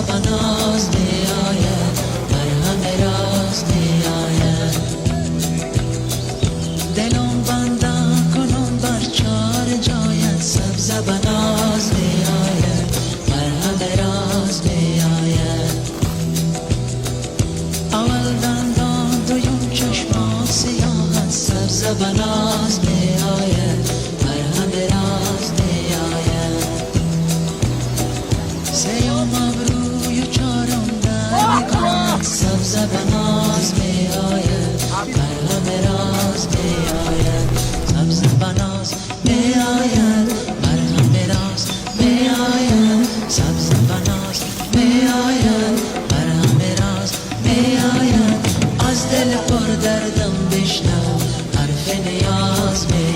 بناز می آید، مرهم راز می آید. دلم بندم کنم بر چار جایت، سبز بناز می آید، مرهم راز می آید. اول دندان دویم چشمان سیاهت، سبز بناز می آید، مرهم راز می آید. سیوم ابروی و چارم در نگاهت، سبز بناز می آید، مرهم راز می آید. سبز بناز می آید، مرهم راز می آید. سبز بناز می آید، مرهم راز می آید. از دل پر دردم بشنو حرف نیاز می